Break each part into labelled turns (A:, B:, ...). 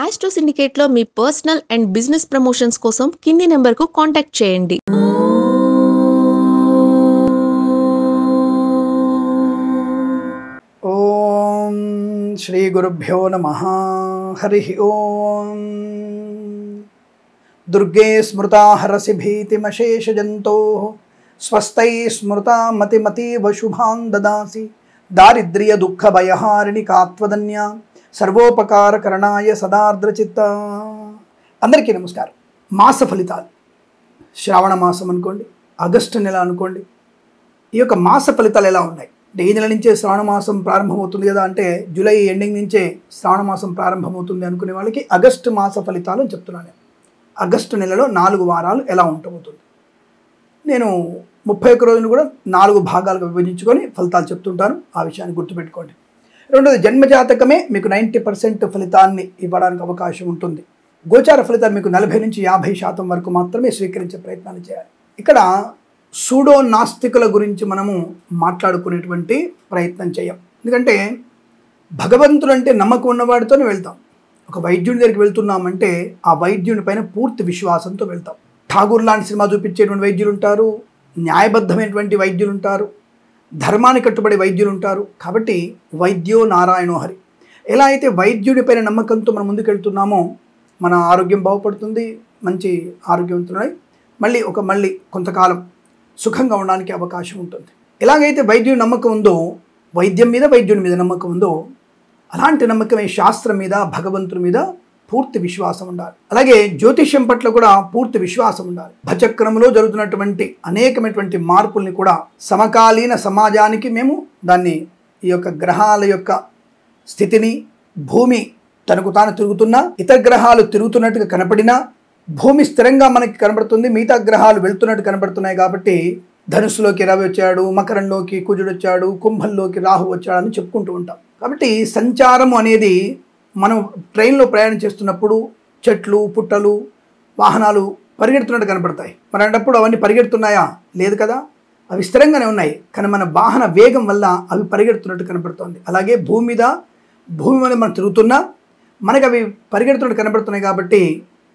A: Astro సిండికేట్లో మీ personal and business promotions కోసం కింది నెంబర్కు కాంటాక్ట్ చేయండి.
B: ఓం శ్రీ గురుభ్యో నమః. హరి ఓం. దుర్గే స్మృతా హరసి భీతిమశేషజంతో స్వస్థై స్మృతా మతిమతీవ శుభాన్ దదాసి దారిద్ర్య దుఃఖ భయహారిణి కాత్వదన్య సర్వోపకార కరణాయ సదార్ద్రచిత్త. అందరికీ నమస్కారం. మాస ఫలితాలు. శ్రావణ మాసం అనుకోండి, ఆగస్టు నెల అనుకోండి. ఈ యొక్క మాస ఫలితాలు ఎలా ఉన్నాయి? ఈ నెల నుంచే శ్రావణ మాసం ప్రారంభమవుతుంది కదా, అంటే జూలై ఎండింగ్ నుంచే శ్రావణ మాసం ప్రారంభమవుతుంది అనుకునే వాళ్ళకి ఆగస్టు మాస ఫలితాలు అని చెప్తున్నాను. ఆగస్టు నెలలో 4 వారాలు ఎలా ఉండబోతుంది. నేను 31 రోజులు కూడా 4 భాగాలుగా విభజించుకొని ఫలితాలు చెప్తుంటాను. ఆ విషయాన్ని గుర్తుపెట్టుకోండి. రెండోది, జన్మజాతకమే మీకు 90% ఫలితాన్ని ఇవ్వడానికి అవకాశం ఉంటుంది. గోచార ఫలితాలు మీకు 40 నుంచి 50% వరకు మాత్రమే స్వీకరించే ప్రయత్నాలు చేయాలి. ఇక్కడ సూడో నాస్తికుల గురించి మనము మాట్లాడుకునేటువంటి ప్రయత్నం చేయం. ఎందుకంటే భగవంతుడు అంటే నమ్మకం ఉన్నవాడితోనే వెళ్తాం. ఒక వైద్యుడి దగ్గరికి వెళ్తున్నామంటే ఆ వైద్యుని పైన పూర్తి విశ్వాసంతో వెళ్తాం. ఠాగూర్ లాంటి సినిమా చూపించేటువంటి వైద్యులు ఉంటారు, న్యాయబద్ధమైనటువంటి వైద్యులు ఉంటారు, ధర్మాన్ని కట్టుబడి వైద్యులు ఉంటారు. కాబట్టి వైద్యో నారాయణో హరి. ఎలా అయితే వైద్యుడి పైన నమ్మకంతో మనం ముందుకెళ్తున్నామో మన ఆరోగ్యం బాగుపడుతుంది, మంచి ఆరోగ్యవంతులై మళ్ళీ కొంతకాలం సుఖంగా ఉండడానికి అవకాశం ఉంటుంది. ఎలాగైతే వైద్యుడి నమ్మకం ఉందో, వైద్యం మీద వైద్యుడి మీద నమ్మకం ఉందో, అలాంటి నమ్మకమే శాస్త్రం మీద, భగవంతుడి మీద పూర్తి విశ్వాసం ఉండాలి. అలాగే జ్యోతిష్యం పట్ల కూడా పూర్తి విశ్వాసం ఉండాలి. భచక్రమంలో జరుగుతున్నటువంటి అనేకమైనటువంటి మార్పుల్ని కూడా సమకాలీన సమాజానికి మేము దాన్ని ఈ యొక్క గ్రహాల యొక్క స్థితిని, భూమి తనకు తాను తిరుగుతున్నా, ఇతర గ్రహాలు తిరుగుతున్నట్టుగా కనపడినా, భూమి స్థిరంగా మనకి కనబడుతుంది, మిగతా గ్రహాలు వెళ్తున్నట్టు కనబడుతున్నాయి. కాబట్టి ధనుస్సులోకి రవి వచ్చాడు, మకరంలోకి కుజుడు వచ్చాడు, కుంభంలోకి రాహు వచ్చాడు అని చెప్పుకుంటూ ఉంటాం. కాబట్టి సంచారం అనేది మనం ట్రైన్లో ప్రయాణం చేస్తున్నప్పుడు చెట్లు, పుట్టలు, వాహనాలు పరిగెడుతున్నట్టు కనబడతాయి. మరి అన్నప్పుడు అవన్నీ పరిగెడుతున్నాయా? లేదు కదా, అవి స్థిరంగానే ఉన్నాయి. కానీ మన వాహన వేగం వల్ల అవి పరిగెడుతున్నట్టు కనబడుతుంది. అలాగే భూమి మీద మనం తిరుగుతున్నా మనకి అవి పరిగెడుతున్నట్టు కనబడుతున్నాయి. కాబట్టి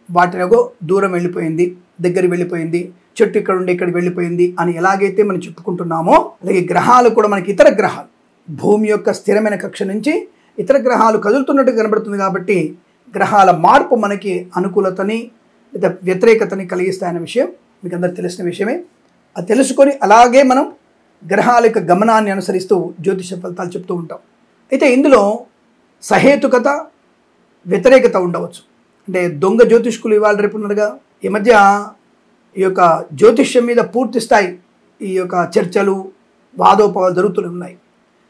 B: వాటినగో దూరం వెళ్ళిపోయింది, దగ్గర వెళ్ళిపోయింది, చెట్టు ఇక్కడ ఉండి ఇక్కడికి వెళ్ళిపోయింది అని ఎలాగైతే మనం చెప్పుకుంటున్నామో, అలాగే గ్రహాలు కూడా మనకి ఇతర గ్రహాలు భూమి యొక్క స్థిరమైన కక్ష నుంచి ఇతర గ్రహాలు కదులుతున్నట్టు కనబడుతుంది. కాబట్టి గ్రహాల మార్పు మనకి అనుకూలతని లేదా వ్యతిరేకతని కలిగిస్తాయన్న విషయం మీకు అందరికి తెలిసిన విషయమే. అది తెలుసుకొని అలాగే మనం గ్రహాల యొక్క గమనాన్ని అనుసరిస్తూ జ్యోతిష ఫలితాలు చెప్తూ ఉంటాం. అయితే ఇందులో సహేతుకత, వ్యతిరేకత ఉండవచ్చు. అంటే దొంగ జ్యోతిష్కులు ఇవాళ రేపు ఉన్నారుగా. ఈ మధ్య ఈ యొక్క జ్యోతిష్యం మీద పూర్తి స్థాయి ఈ యొక్క చర్చలు, వాదోపవాదాలు జరుగుతూనే ఉన్నాయి.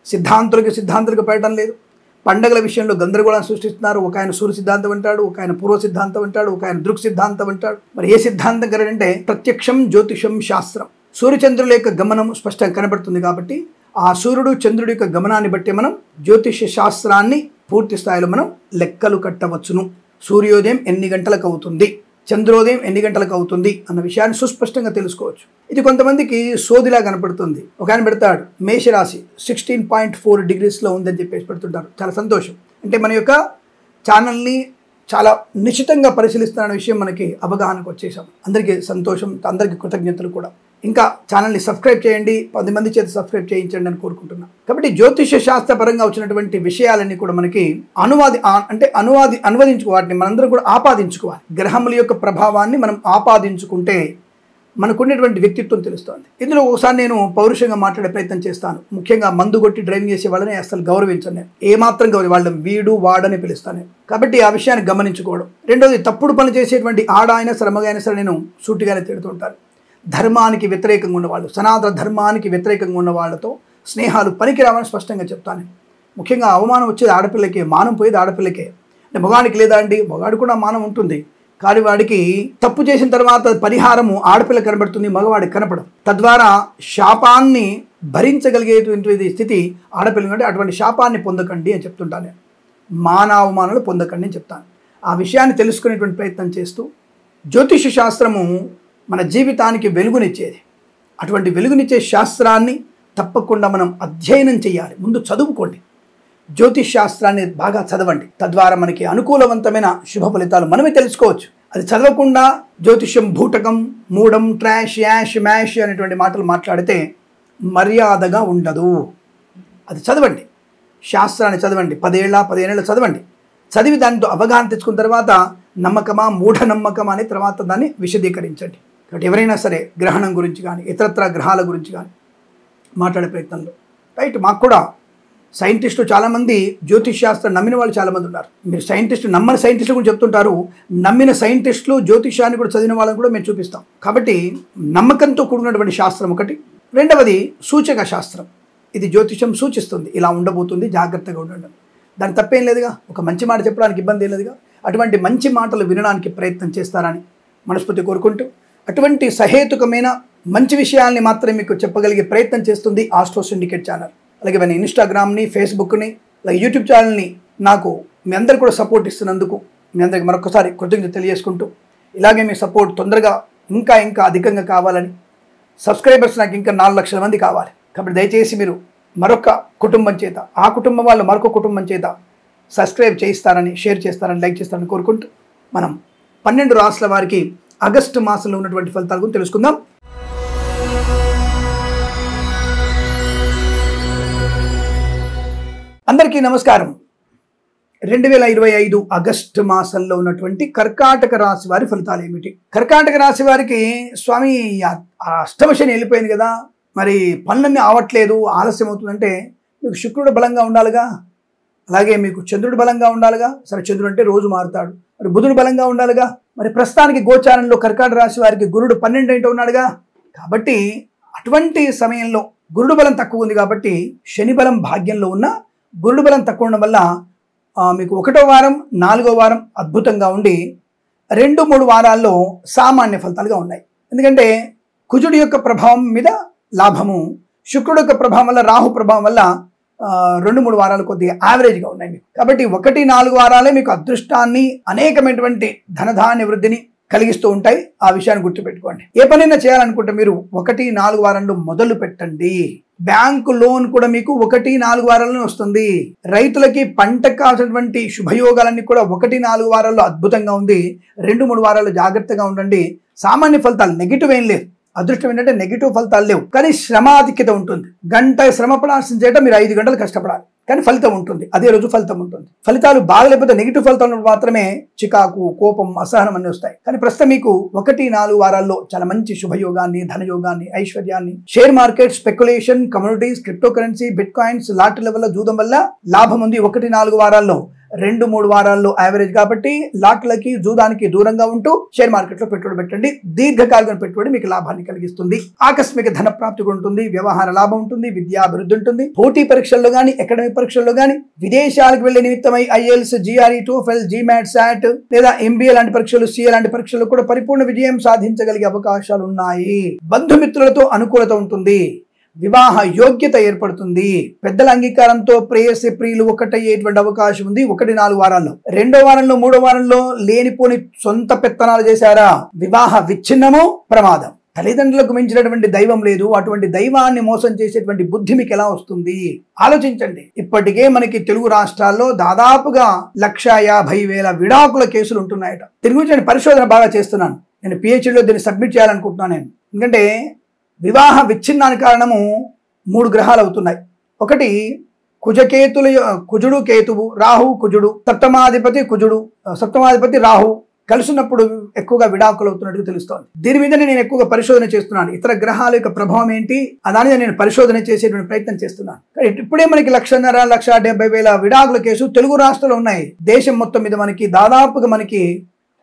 B: సిద్ధాంతులకు పెట్టడం లేదు. పండగల విషయంలో గందరగోళాన్ని సృష్టిస్తున్నారు. ఒక ఆయన సూర్య సిద్ధాంతం అంటాడు, ఒక ఆయన పూర్వ సిద్ధాంతం అంటాడు, ఒక ఆయన దృక్ సిద్ధాంతం అంటాడు. మరి ఏ సిద్ధాంతం కరెంటే ప్రత్యక్షం జ్యోతిషం శాస్త్రం. సూర్యచంద్రుల యొక్క గమనం స్పష్టంగా కనబడుతుంది. కాబట్టి ఆ సూర్యుడు చంద్రుడి యొక్క గమనాన్ని బట్టి మనం జ్యోతిష శాస్త్రాన్ని పూర్తి స్థాయిలో మనం లెక్కలు కట్టవచ్చును. సూర్యోదయం ఎన్ని గంటలకు అవుతుంది, చంద్రోదయం ఎన్ని గంటలకు అవుతుంది అన్న విషయాన్ని సుస్పష్టంగా తెలుసుకోవచ్చు. ఇది కొంతమందికి సోదిలా కనపడుతుంది. ఒక ఆయన పెడతాడు, మేషరాశి 16.4 degreesలో ఉందని చెప్పేసి పెడుతుంటారు. చాలా సంతోషం. అంటే మన యొక్క ఛానల్ని చాలా నిశ్చితంగా పరిశీలిస్తున్న విషయం మనకి అవగాహనకు వచ్చేసాం. అందరికీ సంతోషం, అందరికీ కృతజ్ఞతలు కూడా. ఇంకా ఛానల్ని సబ్స్క్రైబ్ చేయండి, 10 మంది చేత సబ్స్క్రైబ్ చేయించండి అని కోరుకుంటున్నాను. కాబట్టి జ్యోతిష శాస్త్రపరంగా వచ్చినటువంటి విషయాలన్నీ కూడా మనకి అనువదించుకో, వాటిని మనందరం కూడా ఆపాదించుకోవాలి. గ్రహముల యొక్క ప్రభావాన్ని మనం ఆపాదించుకుంటే మనకున్నటువంటి వ్యక్తిత్వం తెలుస్తుంది. ఇందులో ఒకసారి నేను పౌరుషంగా మాట్లాడే ప్రయత్నం చేస్తాను. ముఖ్యంగా మందు కొట్టి డ్రైవింగ్ చేసే వాళ్ళని అసలు గౌరవించను. నేను ఏమాత్రం వాళ్ళని వీడు వాడని పిలుస్తాను. కాబట్టి ఆ విషయాన్ని గమనించుకోవడం. రెండోది, తప్పుడు పనులు చేసేటువంటి ఆడ అయినా సరే మగ అయినా సరే నేను సూటిగానే తిడుతుంటాను. ధర్మానికి వ్యతిరేకంగా ఉన్నవాళ్ళు, సనాతన ధర్మానికి వ్యతిరేకంగా ఉన్న వాళ్ళతో స్నేహాలు పనికిరావని స్పష్టంగా చెప్తాను. ముఖ్యంగా అవమానం వచ్చేది ఆడపిల్లకే, మానం పోయేది ఆడపిల్లకే. అంటే మగాడికి లేదా అండి? మగాడు కూడా మానం ఉంటుంది. కానీ వాడికి తప్పు చేసిన తర్వాత పరిహారము ఆడపిల్ల కనబడుతుంది, మగవాడికి కనపడదు. తద్వారా శాపాన్ని భరించగలిగేటువంటి స్థితి ఆడపిల్ల కంటే అటువంటి శాపాన్ని పొందకండి అని చెప్తుంటాను. మానవమానాలు పొందకండి అని చెప్తాను. ఆ విషయాన్ని తెలుసుకునేటువంటి ప్రయత్నం చేస్తూ జ్యోతిష శాస్త్రము మన జీవితానికి వెలుగునిచ్చేది. అటువంటి వెలుగునిచ్చే శాస్త్రాన్ని తప్పకుండా మనం అధ్యయనం చేయాలి. ముందు చదువుకోండి. జ్యోతిష్ శాస్త్రాన్ని బాగా చదవండి. తద్వారా మనకి అనుకూలవంతమైన శుభ ఫలితాలు మనమే తెలుసుకోవచ్చు. అది చదవకుండా జ్యోతిష్యం భూటకం, మూడం, ట్రాష్, యాష్, మ్యాష్ అనేటువంటి మాటలు మాట్లాడితే మర్యాదగా ఉండదు. అది చదవండి, శాస్త్రాన్ని చదవండి, 15 ఏళ్ళు చదవండి. చదివి దానితో అవగాహన తెచ్చుకున్న తర్వాత నమ్మకమా మూఢనమ్మకమా అని తర్వాత దాన్ని విశదీకరించండి. కాబట్టి ఎవరైనా సరే గ్రహణం గురించి కానీ ఇతరత్ర గ్రహాల గురించి కానీ మాట్లాడే ప్రయత్నంలో రైట్. మాకు కూడా సైంటిస్టులు చాలామంది జ్యోతిష్ శాస్త్రం నమ్మిన వాళ్ళు చాలామంది ఉన్నారు. మీరు సైంటిస్టు నమ్మని సైంటిస్టులు కూడా చెప్తుంటారు, నమ్మిన సైంటిస్టులు జ్యోతిషాన్ని కూడా చదివిన వాళ్ళని కూడా మేము చూపిస్తాం. కాబట్టి నమ్మకంతో కూడినటువంటి శాస్త్రం ఒకటి. రెండవది సూచక శాస్త్రం. ఇది జ్యోతిషం సూచిస్తుంది, ఇలా ఉండబోతుంది, జాగ్రత్తగా ఉండండి. దాని తప్పేం లేదుగా, ఒక మంచి మాట చెప్పడానికి ఇబ్బంది ఏం లేదుగా. అటువంటి మంచి మాటలు వినడానికి ప్రయత్నం చేస్తారని మనస్ఫూర్తి కోరుకుంటూ, అటువంటి సహేతుకమైన మంచి విషయాల్ని మాత్రమే మీకు చెప్పగలిగే ప్రయత్నం చేస్తుంది ఆస్ట్రో సిండికేట్ ఛానల్. అలాగే మన ఇన్స్టాగ్రామ్ని, ఫేస్బుక్ని, అలాగే యూట్యూబ్ ఛానల్ని నాకు మీ అందరు కూడా సపోర్ట్ ఇస్తున్నందుకు మీ అందరికి మరొకసారి కృతజ్ఞత తెలియజేసుకుంటూ, ఇలాగే మీ సపోర్ట్ తొందరగా ఇంకా అధికంగా కావాలని, సబ్స్క్రైబర్స్ నాకు ఇంకా 4 లక్షల మంది కావాలి. కాబట్టి దయచేసి మీరు మరొక కుటుంబం చేత, ఆ కుటుంబం వాళ్ళు మరొక కుటుంబం చేత సబ్స్క్రైబ్ చేయిస్తారని, షేర్ చేస్తారని, లైక్ చేస్తారని కోరుకుంటూ మనం 12 రాశుల వారికి ఆగస్టు మాసంలో ఉన్నటువంటి ఫలితాల గురించి తెలుసుకుందాం. అందరికీ నమస్కారం. 2025 ఆగస్టు మాసంలో ఉన్నటువంటి కర్కాటక రాశి వారి ఫలితాలు ఏమిటి? కర్కాటక రాశి వారికి స్వామి అష్టమ శని వెళ్ళిపోయింది కదా, మరి పనులన్నీ ఆవట్లేదు, ఆలస్యం అవుతుందంటే మీకు శుక్రుడు బలంగా ఉండాలిగా, అలాగే మీకు చంద్రుడు బలంగా ఉండాలిగా. సరే, చంద్రుడు అంటే రోజు మారుతాడు. మరి బుధుడు బలంగా ఉండాలిగా. మరి ప్రస్తుతానికి గోచారంలో కర్కాటక రాశి వారికి గురుడు 12 ఉన్నాడుగా. కాబట్టి అటువంటి సమయంలో గురుడు బలం తక్కువ ఉంది కాబట్టి శని బలం భాగ్యంలో ఉన్న గురుడు బలం తక్కువ ఉండడం వల్ల మీకు 1వ వారం 4వ వారం అద్భుతంగా ఉండి 2-3 వారాల్లో సామాన్య ఫలితాలుగా ఉన్నాయి. ఎందుకంటే కుజుడి యొక్క ప్రభావం మీద లాభము, శుక్రుడు యొక్క ప్రభావం వల్ల, రాహు ప్రభావం వల్ల 2-3 వారాలు కొద్దిగా యావరేజ్గా ఉన్నాయి మీకు. కాబట్టి 1-4 వారాలే మీకు అదృష్టాన్ని, అనేకమైనటువంటి ధనధాన్య వృద్ధిని కలిగిస్తూ ఉంటాయి. ఆ విషయాన్ని గుర్తుపెట్టుకోండి. ఏ పనైనా చేయాలనుకుంటే మీరు 1-4 వారాల్లో మొదలు పెట్టండి. బ్యాంకు లోన్ కూడా మీకు 1-4 వారాల్లో వస్తుంది. రైతులకి పంటకు కావాల్సినటువంటి శుభయోగాలన్నీ కూడా 1-4 వారాల్లో అద్భుతంగా ఉంది. 2-3 వారాలు జాగ్రత్తగా ఉండండి. సామాన్య ఫలితాలు నెగిటివ్ ఏం లేదు. అదృష్టం ఏంటంటే నెగిటివ్ ఫలితాలు లేవు, కానీ శ్రమాధిక్యత ఉంటుంది. గంట శ్రమ పడాల్సిన చేత మీరు 5 గంటలు కష్టపడాలి, కానీ ఫలితం ఉంటుంది. అదే రోజు ఫలితం ఉంటుంది. ఫలితాలు బాగలేకపోతే నెగిటివ్ ఫలితాలు మాత్రమే చికాకు, కోపం, అసహనం అన్నీ వస్తాయి. కానీ ప్రస్తుతం మీకు 1-4 వారాల్లో చాలా మంచి శుభయోగాన్ని, ధనయోగాన్ని, ఐశ్వర్యాన్ని, share market, speculation, communities, cryptocurrency, bitcoins, లాటరీల వల్ల, జూదం వల్ల లాభం ఉంది. 1-4 వారాల్లో 2-3 వారాల్లో యావరేజ్. కాబట్టి లాట్లకి, జూదానికి దూరంగా ఉంటూ షేర్ మార్కెట్ లో పెట్టుబడి పెట్టండి. దీర్ఘకాలిక పెట్టుబడి మీకు లాభాన్ని కలిగిస్తుంది. ఆకస్మిక ధన ప్రాప్తి ఉంటుంది. వ్యవహార లాభం ఉంటుంది. విద్యాభివృద్ధి ఉంటుంది. పోటీ పరీక్షల్లో గానీ, అకాడమిక్ పరీక్షల్లో గానీ, విదేశాలకు వెళ్లే నిమిత్తమై ఐఎల్స్, జిఆర్ఈ, టోఫెల్, జిమాట్, సాట్ లేదా ఎంబీఏ లాంటి పరీక్షలు, సిఏ లాంటి పరీక్షలు కూడా పరిపూర్ణ విజయం సాధించగలిగే అవకాశాలు ఉన్నాయి. బంధుమిత్రులతో అనుకూలత ఉంటుంది. వివాహ యోగ్యత ఏర్పడుతుంది. పెద్దల అంగీకారంతో ప్రేయసి ప్రియులు ఒకటయ్యేటువంటి అవకాశం ఉంది 1-4 వారాల్లో. 2వ వారంలో, 3వ వారంలో లేనిపోని సొంత పెత్తనాలు చేశారా, వివాహ విచ్ఛిన్నము ప్రమాదం. తల్లిదండ్రులకు మించినటువంటి దైవం లేదు. అటువంటి దైవాన్ని మోసం చేసేటువంటి బుద్ధి మీకు ఎలా వస్తుంది? ఆలోచించండి. ఇప్పటికే మనకి తెలుగు రాష్ట్రాల్లో దాదాపుగా 1,50,000 విడాకుల కేసులు ఉంటున్నాయట. దీని గురించి నేను పరిశోధన బాగా చేస్తున్నాను. నేను పిహెచ్డీలో దీన్ని సబ్మిట్ చేయాలనుకుంటున్నాను నేను. ఎందుకంటే వివాహ విచ్ఛిన్నానికి కారణము 3 గ్రహాలు అవుతున్నాయి. ఒకటి కుజుడు, కేతువు, రాహు, కుజుడు, సప్తమాధిపతి రాహు కలిసినప్పుడు ఎక్కువగా విడాకులు అవుతున్నట్టుగా తెలుస్తోంది. దీని మీద నేను ఎక్కువగా పరిశోధన చేస్తున్నాను. ఇతర గ్రహాల యొక్క ప్రభావం ఏంటి దాని మీద నేను పరిశోధన చేసేటువంటి ప్రయత్నం చేస్తున్నాను. ఇప్పుడే మనకి 1,70,000 విడాకుల కేసు తెలుగు రాష్ట్రాల్లో ఉన్నాయి. దేశం మొత్తం మీద మనకి దాదాపుగా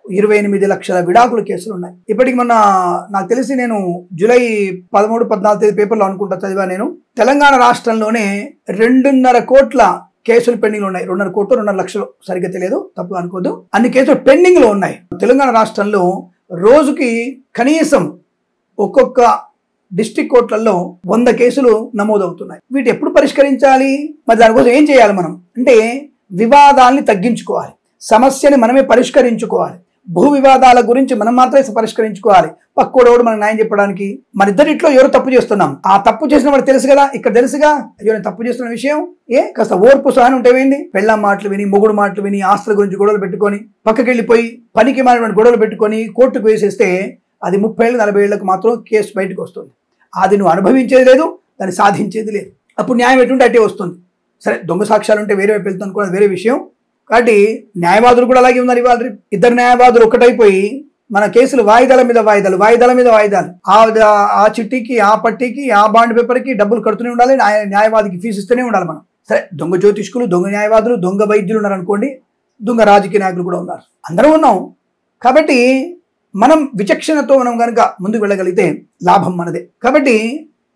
B: 28 లక్షల విడాకుల కేసులు ఉన్నాయి. ఇప్పటికి మొన్న నాకు తెలిసి నేను జూలై 13-14 పేపర్లో అనుకుంటా చదివా నేను. తెలంగాణ రాష్ట్రంలోనే 2.5 కోట్ల కేసులు పెండింగ్ లో ఉన్నాయి. 2.5 కోట్లు 2.5 లక్షలు, సరిగ్గా తెలియదు, తప్పు అనుకోద్దు. అన్ని కేసులు పెండింగ్ లో ఉన్నాయి. తెలంగాణ రాష్ట్రంలో రోజుకి కనీసం ఒక్కొక్క డిస్ట్రిక్ట్ కోర్టులలో 100 కేసులు నమోదవుతున్నాయి. వీటి ఎప్పుడు పరిష్కరించాలి? మరి దానికోసం ఏం చేయాలి మనం అంటే, వివాదాల్ని తగ్గించుకోవాలి, సమస్యని మనమే పరిష్కరించుకోవాలి. భూ వివాదాల గురించి మనం మాత్రమే పరిష్కరించుకోవాలి. పక్కోడోడు మనకు న్యాయం చెప్పడానికి. మన ఇద్దరిట్లో ఎవరు తప్పు చేస్తున్నాం, ఆ తప్పు చేసిన వాడు తెలుసు కదా, ఇక్కడ తెలుసుగా అయ్యో నేను తప్పు చేస్తున్న విషయం. కాస్త ఓర్పు సహనం ఉంటేవేంది? పెళ్ళాం మాటలు విని, మొగుడు మాటలు విని, ఆస్తుల గురించి గొడవలు పెట్టుకొని, పక్కకి వెళ్ళిపోయి పనికి మారిన గొడవలు పెట్టుకొని కోర్టుకు వేసేస్తే అది 30 ఏళ్ళు 40 ఏళ్లకు మాత్రం కేసు బయటకు వస్తుంది. అది నువ్వు అనుభవించేది లేదు, దాన్ని సాధించేది లేదు. అప్పుడు న్యాయం ఎటువంటి అట్టే వస్తుంది. సరే దొంగ సాక్ష్యాలు ఉంటే వేరే వైపు వెళ్తాను కూడా వేరే విషయం. కాబట్టి న్యాయవాదులు కూడా అలాగే ఉన్నారు. ఇవాళ ఇద్దరు న్యాయవాదులు ఒకటైపోయి మన కేసులు వాయిదాల మీద వాయిదాలు, వాయిదాల మీద వాయిదాలు. ఆ చిట్టీకి, ఆ పట్టీకి, ఆ బాండ్ పేపర్కి డబ్బులు కడుతూనే ఉండాలి, న్యాయవాదికి ఫీజు ఇస్తూనే ఉండాలి మనం. సరే దొంగ జ్యోతిష్కులు, దొంగ న్యాయవాదులు, దొంగ వైద్యులు ఉన్నారు అనుకోండి, దొంగ రాజకీయ నాయకులు కూడా ఉన్నారు, అందరూ ఉన్నాం. కాబట్టి మనం విచక్షణతో మనం కనుక ముందుకు వెళ్ళగలిగితే లాభం మనదే. కాబట్టి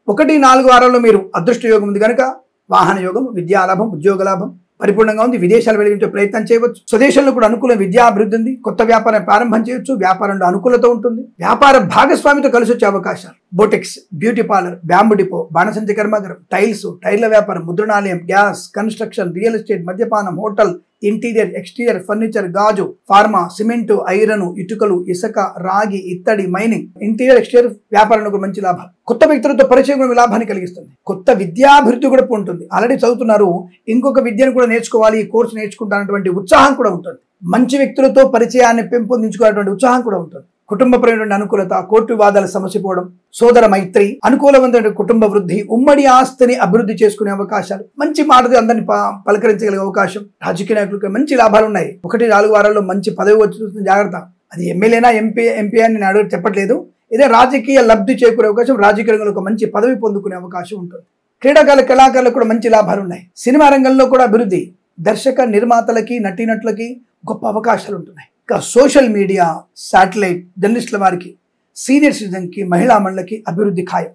B: 1-4 వారాల్లో మీరు అదృష్ట యోగం ఉంది కనుక వాహన యోగం, విద్యా లాభం, ఉద్యోగ లాభం పరిపూర్ణంగా ఉంది. విదేశాలు వెళ్ళే ప్రయత్నం చేయవచ్చు. స్వదేశంలో కూడా అనుకూల విద్యా అభివృద్ధి ఉంది. కొత్త వ్యాపారం ప్రారంభం చేయొచ్చు. వ్యాపారంలో అనుకూలత ఉంటుంది. వ్యాపార భాగస్వామితో కలిసి వచ్చే అవకాశాలు. బోటెక్స్, బ్యూటీ పార్లర్, బ్యాంబు డిపో, బాణసంచి కర్మాగారం, టైల్స్, టైర్ల వ్యాపారం, ముద్రణాలయం, గ్యాస్, కన్స్ట్రక్షన్, రియల్ ఎస్టేట్, మద్యపానం, హోటల్, ఇంటీరియర్, ఎక్స్టీరియర్, ఫర్నిచర్, గాజు, ఫార్మా, సిమెంటు, ఐరన్, ఇటుకలు, ఇసుక, రాగి, ఇత్తడి, మైనింగ్, ఇంటీరియర్, ఎక్స్టీరియర్ వ్యాపారంలో కూడా మంచి లాభాలు. కొత్త వ్యక్తులతో పరిచయం కూడా లాభాన్ని కలిగిస్తుంది. కొత్త విద్యాభివృద్ధి కూడా ఉంటుంది. ఆల్రెడీ చదువుతున్నారు, ఇంకొక విద్యను కూడా నేర్చుకోవాలి, ఈ కోర్సు నేర్చుకుంటానటువంటి ఉత్సాహం కూడా ఉంటుంది. మంచి వ్యక్తులతో పరిచయాన్ని పెంపొందించుకునేటువంటి ఉత్సాహం కూడా ఉంటుంది. కుటుంబపరమైన అనుకూలత, కోర్టు వివాదాల సమస్య పోవడం, సోదర మైత్రి, అనుకూలమైన కుటుంబ వృద్ధి, ఉమ్మడి ఆస్తిని అభివృద్ధి చేసుకునే అవకాశాలు, మంచి మాటతో అందరినీ పలకరించగలిగే అవకాశం. రాజకీయ నాయకులకు మంచి లాభాలు ఉన్నాయి. 1-4 వారాల్లో మంచి పదవి వచ్చి జాగ్రత్త. అది ఎమ్మెల్యేనా ఎంపీ అని నేను అడుగు చెప్పట్లేదు. ఇదే రాజకీయ లబ్ధి చేకూరే అవకాశం, రాజకీయ రంగంలో ఒక మంచి పదవి పొందుకునే అవకాశం ఉంటుంది. క్రీడాకారుల కళాకారులకు కూడా మంచి లాభాలు ఉన్నాయి. సినిమా రంగంలో కూడా అభివృద్ధి, దర్శక నిర్మాతలకి, నటీనటులకి గొప్ప అవకాశాలు ఉంటున్నాయి. ఇంకా సోషల్ మీడియా, శాటిలైట్, జర్నలిస్టుల వారికి, సీనియర్ సిటిజన్కి, మహిళా మండలికి అభివృద్ధి ఖాయం.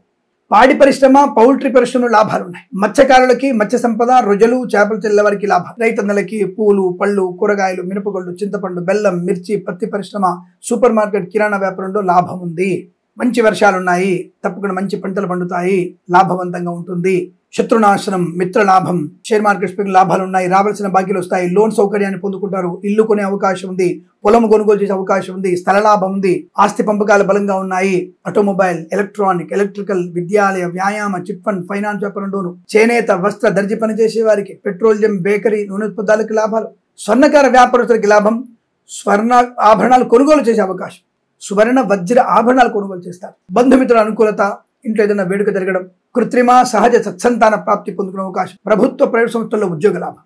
B: పాడి పరిశ్రమ, పౌల్ట్రీ పరిశ్రమలో లాభాలు ఉన్నాయి. మత్స్యకారులకి, మత్స్య సంపద, రొయ్యలు, చేపలు చెల్లె వారికి లాభం. రైతన్నలకి పూలు, పళ్ళు, కూరగాయలు, మినపగుళ్ళు, చింతపండు, బెల్లం, మిర్చి, పత్తి పరిశ్రమ, సూపర్ మార్కెట్, కిరాణా వ్యాపారంలో లాభం ఉంది. మంచి వర్షాలున్నాయి, తప్పకుండా మంచి పంటలు పండుతాయి, లాభవంతంగా ఉంటుంది. శత్రునాశనం, మిత్ర లాభం, షేర్ మార్కెట్ లాభాలు ఉన్నాయి. రావాల్సిన బాకీలు వస్తాయి. లోన్ సౌకర్యాన్ని పొందుకుంటారు. ఇల్లు కొనే అవకాశం ఉంది. పొలం కొనుగోలు చేసే అవకాశం ఉంది. స్థల లాభం ఉంది. ఆస్తి పంపకాలు బలంగా ఉన్నాయి. ఆటోమొబైల్, ఎలక్ట్రానిక్, ఎలక్ట్రికల్, విద్యాలయ, వ్యాయామ, చిట్ ఫండ్, ఫైనాన్స్ వ్యాపారంలోను, చేనేత, వస్త్ర, దర్జీ పనిచేసే వారికి, పెట్రోలియం, బేకరీ, నూనె ఉత్పత్తులకు లాభాలు. స్వర్ణకార వ్యాపారస్తులకి లాభం. స్వర్ణ ఆభరణాలు కొనుగోలు చేసే అవకాశం. సువర్ణ వజ్ర ఆభరణాలు కొనుగోలు చేస్తారు. బంధుమిత్రుల అనుకూలత, ఇంట్లో ఏదైనా వేడుక జరగడం, కృత్రిమ సహజ సత్సంతాన ప్రాప్తి పొందుకునే అవకాశం. ప్రభుత్వ ప్రైవేట్ సంస్థల్లో ఉద్యోగ లాభం,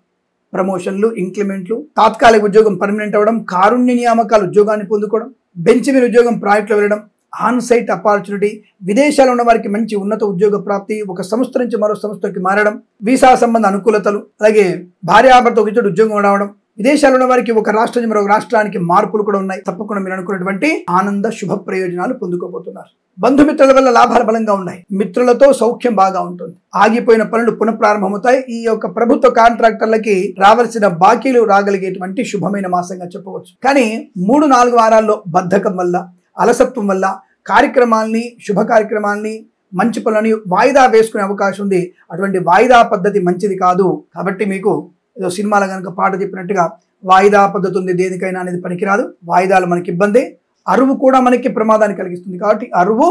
B: ప్రమోషన్లు, ఇంక్రిమెంట్లు, తాత్కాలిక ఉద్యోగం పర్మనెంట్ అవ్వడం, కారుణ్య నియామకాలు, ఉద్యోగాన్ని పొందుకోవడం, బెంచ్ మీద ఉద్యోగం ప్రాజెక్టులో వెళ్ళడం, ఆన్ సైట్ అపార్చునిటీ, విదేశాల్లో ఉన్న వారికి మంచి ఉన్నత ఉద్యోగ ప్రాప్తి, ఒక సంస్థ నుంచి మరో సంస్థకి మారడం, వీసా సంబంధ అనుకూలతలు, అలాగే భార్యాభర్త ఒక ఇద్దరు ఉద్యోగం రావడం, విదేశాల్లో ఉన్న వారికి ఒక రాష్ట్రం నుంచి మరొక రాష్ట్రానికి మార్పులు కూడా ఉన్నాయి. తప్పకుండా మీరు అనుకున్నటువంటి ఆనంద శుభ ప్రయోజనాలు పొందుకోబోతున్నారు. బంధుమిత్రుల వల్ల లాభాలు బలంగా ఉన్నాయి. మిత్రులతో సౌఖ్యం బాగా ఉంటుంది. ఆగిపోయిన పనులు పునఃప్రారంభమవుతాయి. ఈ యొక్క ప్రభుత్వ కాంట్రాక్టర్లకి రావాల్సిన బాకీలు రాగలిగేటువంటి శుభమైన మాసంగా చెప్పవచ్చు. కానీ 3-4 వారాల్లో బద్ధకం వల్ల, అలసత్వం వల్ల కార్యక్రమాల్ని, శుభ కార్యక్రమాల్ని, మంచి పనులని వాయిదా వేసుకునే అవకాశం ఉంది. అటువంటి వాయిదా పద్ధతి మంచిది కాదు. కాబట్టి మీకు ఏదో సినిమాలో కనుక పాట చెప్పినట్టుగా వాయిదా పద్ధతి ఉంది దేనికైనా అనేది పనికిరాదు. వాయిదాలు మనకి ఇబ్బంది, అరువు కూడా మనకి ప్రమాదాన్ని కలిగిస్తుంది. కాబట్టి అరువు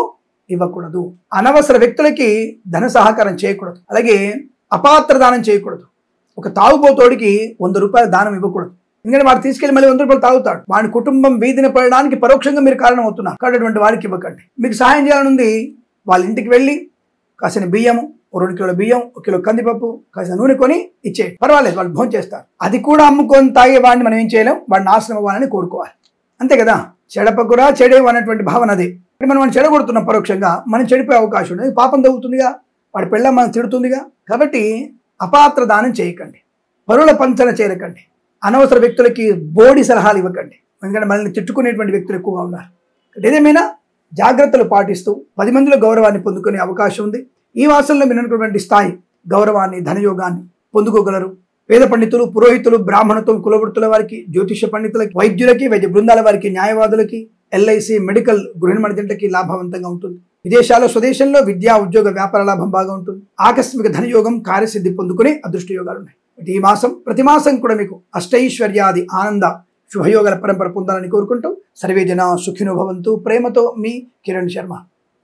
B: ఇవ్వకూడదు. అనవసర వ్యక్తులకి ధన సహకారం చేయకూడదు. అలాగే అపాత్ర దానం చేయకూడదు. ఒక తాగుబోతోడికి 100 రూపాయల దానం ఇవ్వకూడదు. ఎందుకంటే వాడు తీసుకెళ్లి మళ్ళీ 100 రూపాయలు తాగుతాడు. వాడి కుటుంబం వీధిని పడడానికి పరోక్షంగా మీరు కారణం అవుతున్నారు. కాబట్టి అటువంటి వారికి ఇవ్వకండి. మీకు సహాయం చేయాలనుంది, వాళ్ళ ఇంటికి వెళ్ళి కాసిన బియ్యము, 2 కిలోల బియ్యం, 1 కిలో కందిపప్పు, కాసిన నూనె కొని ఇచ్చే, పర్వాలేదు, వాళ్ళు భోజనం చేస్తారు. అది కూడా అమ్ముకొని తాగే వాడిని మనం ఏం చేయలేం, వాడిని నాశనం అవ్వాలని కోరుకోవాలి. అంతే కదా. చెడపకురా చెడేవు అనేటువంటి భావన అది. మనం మనం చెడగొడుతున్నాం పరోక్షంగా, మనం చెడిపోయే అవకాశం ఉంది. పాపం తగ్గుతుందిగా, వాడి పిల్ల మనం తిడుతుందిగా. కాబట్టి అపాత్ర దానం చేయకండి, పరుల పంచన చేరకండి, అనవసర వ్యక్తులకి బోడి సలహాలు ఇవ్వకండి. ఎందుకంటే మనల్ని తిట్టుకునేటువంటి వ్యక్తులు ఎక్కువగా ఉన్నారు. ఏదేమైనా జాగ్రత్తలు పాటిస్తూ 10 మందిలో గౌరవాన్ని పొందుకునే అవకాశం ఉంది. ఈ మాసంలో మీరు అనుకున్నటువంటి స్థాయి, గౌరవాన్ని, ధనయోగాన్ని పొందుకోగలరు. వేద పండితులు, పురోహితులు, బ్రాహ్మణత్వం, కులవృత్తుల వారికి, జ్యోతిష పండితులకి, వైద్యులకి, వైద్య బృందాల వారికి, న్యాయవాదులకి, ఎల్ఐసి, మెడికల్, గృహిణి జంటకి లాభవంతంగా ఉంటుంది. విదేశాల్లో, స్వదేశంలో విద్యా, ఉద్యోగ, వ్యాపార లాభం బాగా ఉంటుంది. ఆకస్మిక ధనయోగం, కార్యసిద్ధి పొందుకునే అదృష్ట యోగాలు ఉన్నాయి. ఈ మాసం, ప్రతి మాసం కూడా మీకు అష్టైశ్వర్యాది ఆనంద శుభయోగాల పరంపర పొందాలని కోరుకుంటూ సర్వే జన సుఖినో భవంతు. ప్రేమతో మీ కిరణ్ శర్మ.